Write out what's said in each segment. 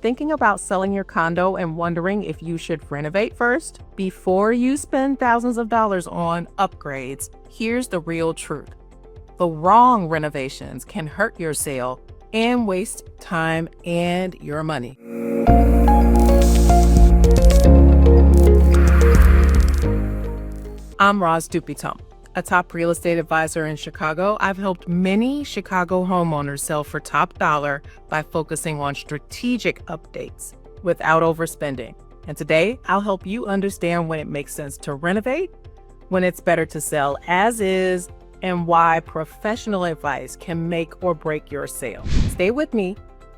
Thinking about selling your condo and wondering if you should renovate first? Before you spend thousands of dollars on upgrades, here's the real truth. The wrong renovations can hurt your sale and waste time and your money. I'm Dupiton, a top real estate advisor in Chicago. I've helped many Chicago homeowners sell for top dollar by focusing on strategic updates without overspending. And today, I'll help you understand when it makes sense to renovate, when it's better to sell as is, and why professional advice can make or break your sale. Stay with me,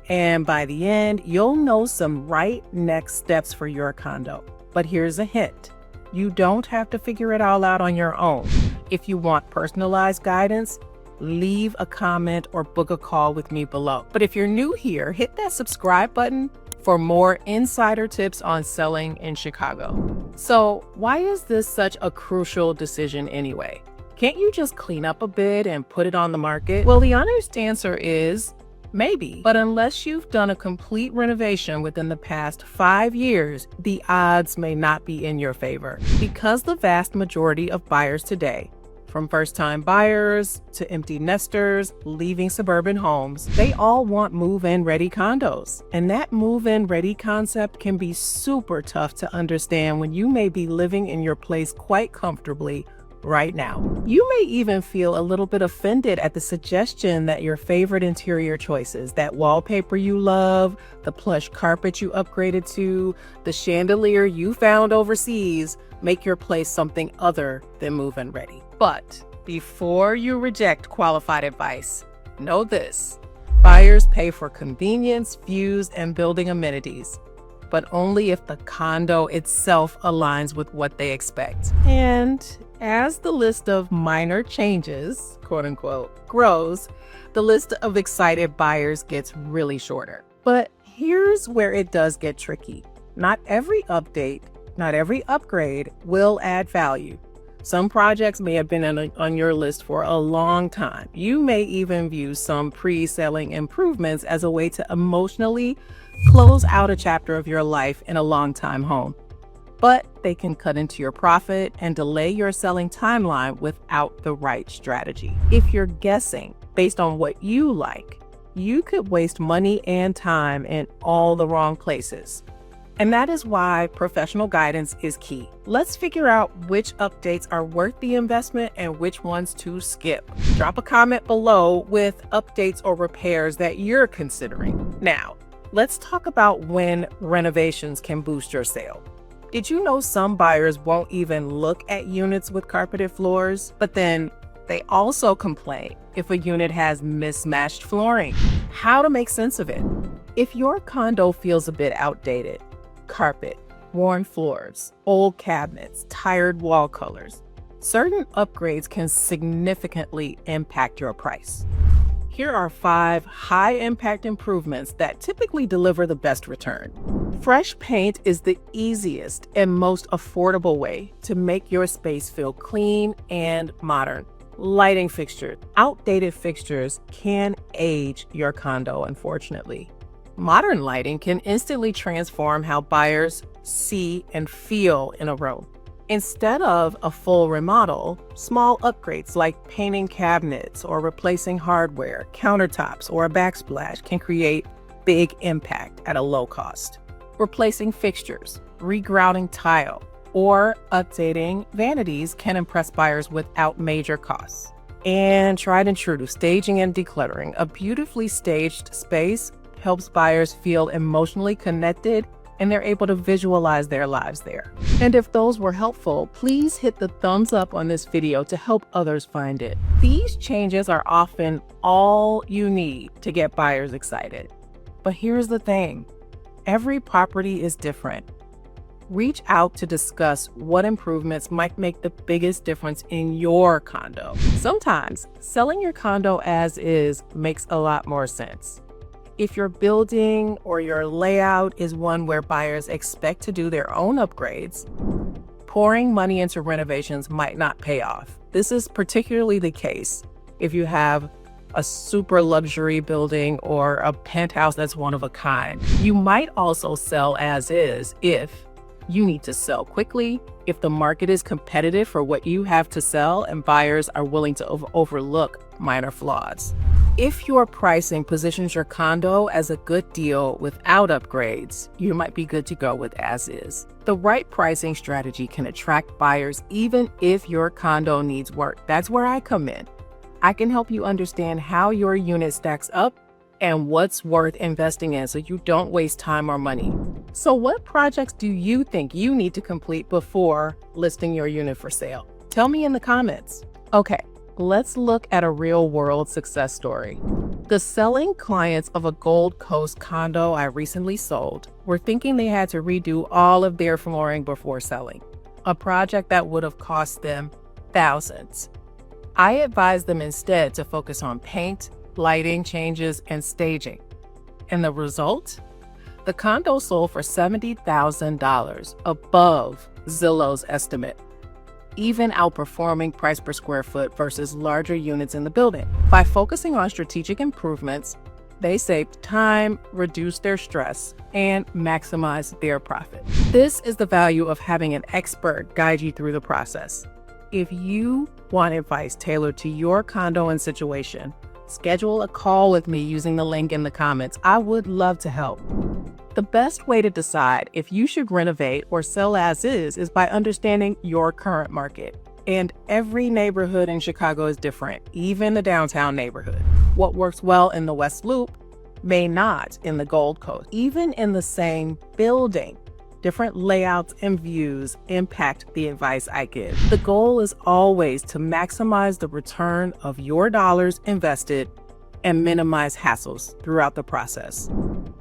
and by the end, you'll know some right next steps for your condo. But here's a hint. You don't have to figure it all out on your own. If you want personalized guidance, leave a comment or book a call with me below. But if you're new here, hit that subscribe button for more insider tips on selling in Chicago. So why is this such a crucial decision anyway? Can't you just clean up a bit and put it on the market? Well, the honest answer is maybe, but unless you've done a complete renovation within the past 5 years, the odds may not be in your favor. Because the vast majority of buyers today, from first-time buyers to empty nesters leaving suburban homes, they all want move-in ready condos. And that move-in ready concept can be super tough to understand when you may be living in your place quite comfortably right now. You may even feel a little bit offended at the suggestion that your favorite interior choices, that wallpaper you love, the plush carpet you upgraded to, the chandelier you found overseas, make your place something other than move-in ready. But before you reject qualified advice, know this: buyers pay for convenience, views, and building amenities, but only if the condo itself aligns with what they expect. And as the list of minor changes, quote unquote, grows, the list of excited buyers gets really shorter. But here's where it does get tricky. Not every update, not every upgrade will add value. Some projects may have been on your list for a long time. You may even view some pre-selling improvements as a way to emotionally close out a chapter of your life in a long-time home. But they can cut into your profit and delay your selling timeline without the right strategy. If you're guessing based on what you like, you could waste money and time in all the wrong places. And that is why professional guidance is key. Let's figure out which updates are worth the investment and which ones to skip. Drop a comment below with updates or repairs that you're considering. Now, let's talk about when renovations can boost your sale. Did you know some buyers won't even look at units with carpeted floors? But then they also complain if a unit has mismatched flooring. How to make sense of it? If your condo feels a bit outdated, carpet, worn floors, old cabinets, tired wall colors, certain upgrades can significantly impact your price. Here are 5 high-impact improvements that typically deliver the best return. Fresh paint is the easiest and most affordable way to make your space feel clean and modern. Lighting fixtures. Outdated fixtures can age your condo, unfortunately. Modern lighting can instantly transform how buyers see and feel in a room. Instead of a full remodel, small upgrades like painting cabinets or replacing hardware, countertops, or a backsplash can create big impact at a low cost. Replacing fixtures, regrouting tile, or updating vanities can impress buyers without major costs. And tried and true, staging and decluttering. A beautifully staged space helps buyers feel emotionally connected and they're able to visualize their lives there. And if those were helpful, please hit the thumbs up on this video to help others find it. These changes are often all you need to get buyers excited. But here's the thing, every property is different. Reach out to discuss what improvements might make the biggest difference in your condo. Sometimes selling your condo as is makes a lot more sense. If your building or your layout is one where buyers expect to do their own upgrades, pouring money into renovations might not pay off. This is particularly the case if you have a super luxury building or a penthouse that's one of a kind. You might also sell as is if you need to sell quickly, if the market is competitive for what you have to sell and buyers are willing to overlook minor flaws. If your pricing positions your condo as a good deal without upgrades, you might be good to go with as is. The right pricing strategy can attract buyers even if your condo needs work. That's where I come in. I can help you understand how your unit stacks up and what's worth investing in so you don't waste time or money. So what projects do you think you need to complete before listing your unit for sale? Tell me in the comments. Okay, let's look at a real-world success story. The selling clients of a Gold Coast condo I recently sold were thinking they had to redo all of their flooring before selling, a project that would have cost them thousands. I advised them instead to focus on paint, lighting changes, and staging. And the result? The condo sold for $70,000, above Zillow's estimate, even outperforming price per square foot versus larger units in the building. By focusing on strategic improvements, they saved time, reduced their stress, and maximized their profit. This is the value of having an expert guide you through the process. If you want advice tailored to your condo and situation, schedule a call with me using the link in the comments. I would love to help. The best way to decide if you should renovate or sell as is by understanding your current market. And every neighborhood in Chicago is different, even the downtown neighborhood. What works well in the West Loop may not in the Gold Coast. Even in the same building, different layouts and views impact the advice I give. The goal is always to maximize the return of your dollars invested and minimize hassles throughout the process.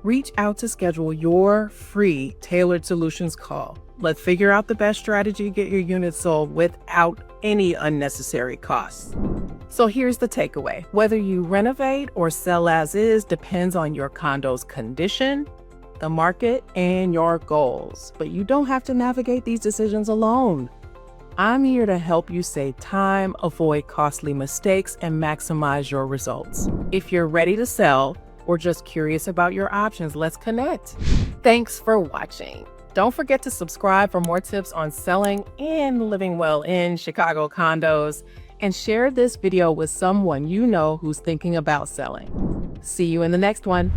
Reach out to schedule your free tailored solutions call. Let's figure out the best strategy to get your unit sold without any unnecessary costs. So here's the takeaway. Whether you renovate or sell as is depends on your condo's condition, the market, and your goals. But you don't have to navigate these decisions alone. I'm here to help you save time, avoid costly mistakes, and maximize your results. If you're ready to sell or just curious about your options, let's connect. Thanks for watching. Don't forget to subscribe for more tips on selling and living well in Chicago condos, and share this video with someone you know who's thinking about selling. See you in the next one.